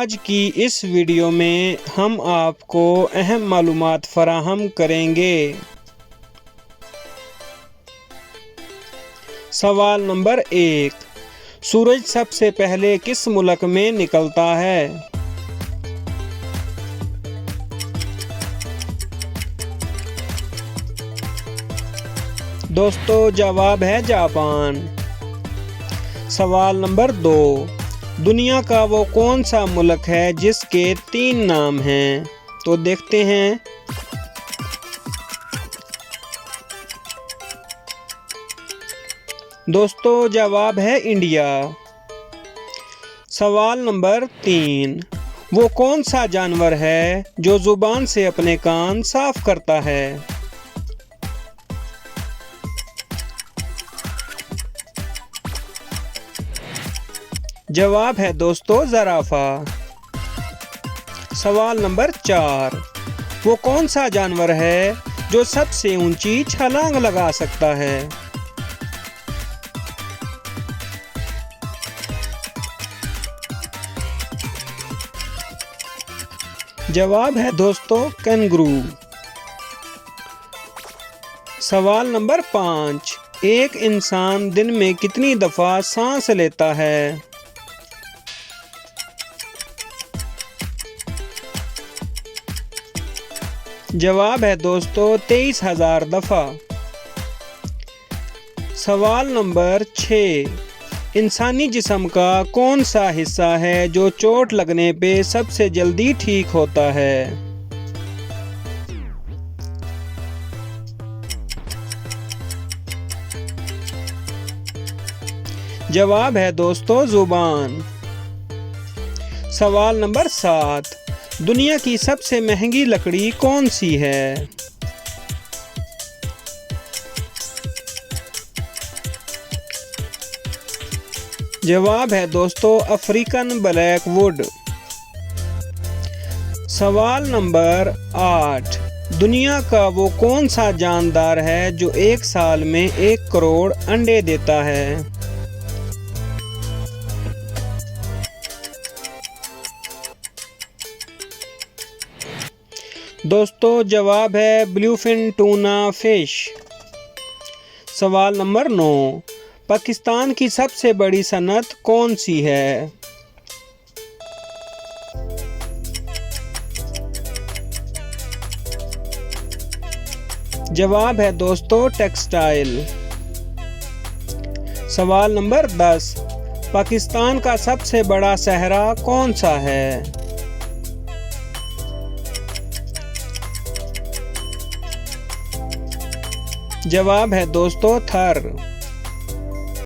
आज की इस वीडियो में हम आपको अहम मालूमात फराहम करेंगे। सवाल नंबर 1, सूरज सबसे पहले किस मुल्क में निकलता है? दोस्तों, जवाब है जापान। सवाल नंबर 2, दुनिया का वो कौन सा मुल्क है जिसके 3 नाम हैं? तो देखते हैं। दोस्तों, जवाब है इंडिया। सवाल नंबर 3, वो कौन सा जानवर है जो जुबान से अपने कान साफ करता है? जवाब है दोस्तों ज़राफ़ा। सवाल नंबर 4, वो कौन सा जानवर है जो सबसे ऊंची छलांग लगा सकता है? जवाब है दोस्तों कैंगरू। सवाल नंबर 5, एक इंसान दिन में कितनी दफ़ा सांस लेता है? जवाब है दोस्तों 23,000 दफ़ा। सवाल नंबर 6, इंसानी जिस्म का कौन सा हिस्सा है जो चोट लगने पे सबसे जल्दी ठीक होता है? जवाब है दोस्तों जुबान। सवाल नंबर 7, दुनिया की सबसे महंगी लकड़ी कौन सी है? जवाब है दोस्तों अफ्रीकन ब्लैक वुड। सवाल नंबर 8, दुनिया का वो कौन सा जानदार है जो एक साल में 1 करोड़ अंडे देता है? दोस्तों, जवाब है ब्लूफिन टूना फिश। सवाल नंबर 9, पाकिस्तान की सबसे बड़ी सनत कौन सी है? जवाब है दोस्तों टेक्सटाइल। सवाल नंबर 10, पाकिस्तान का सबसे बड़ा सहरा कौन सा है? जवाब है दोस्तों थर।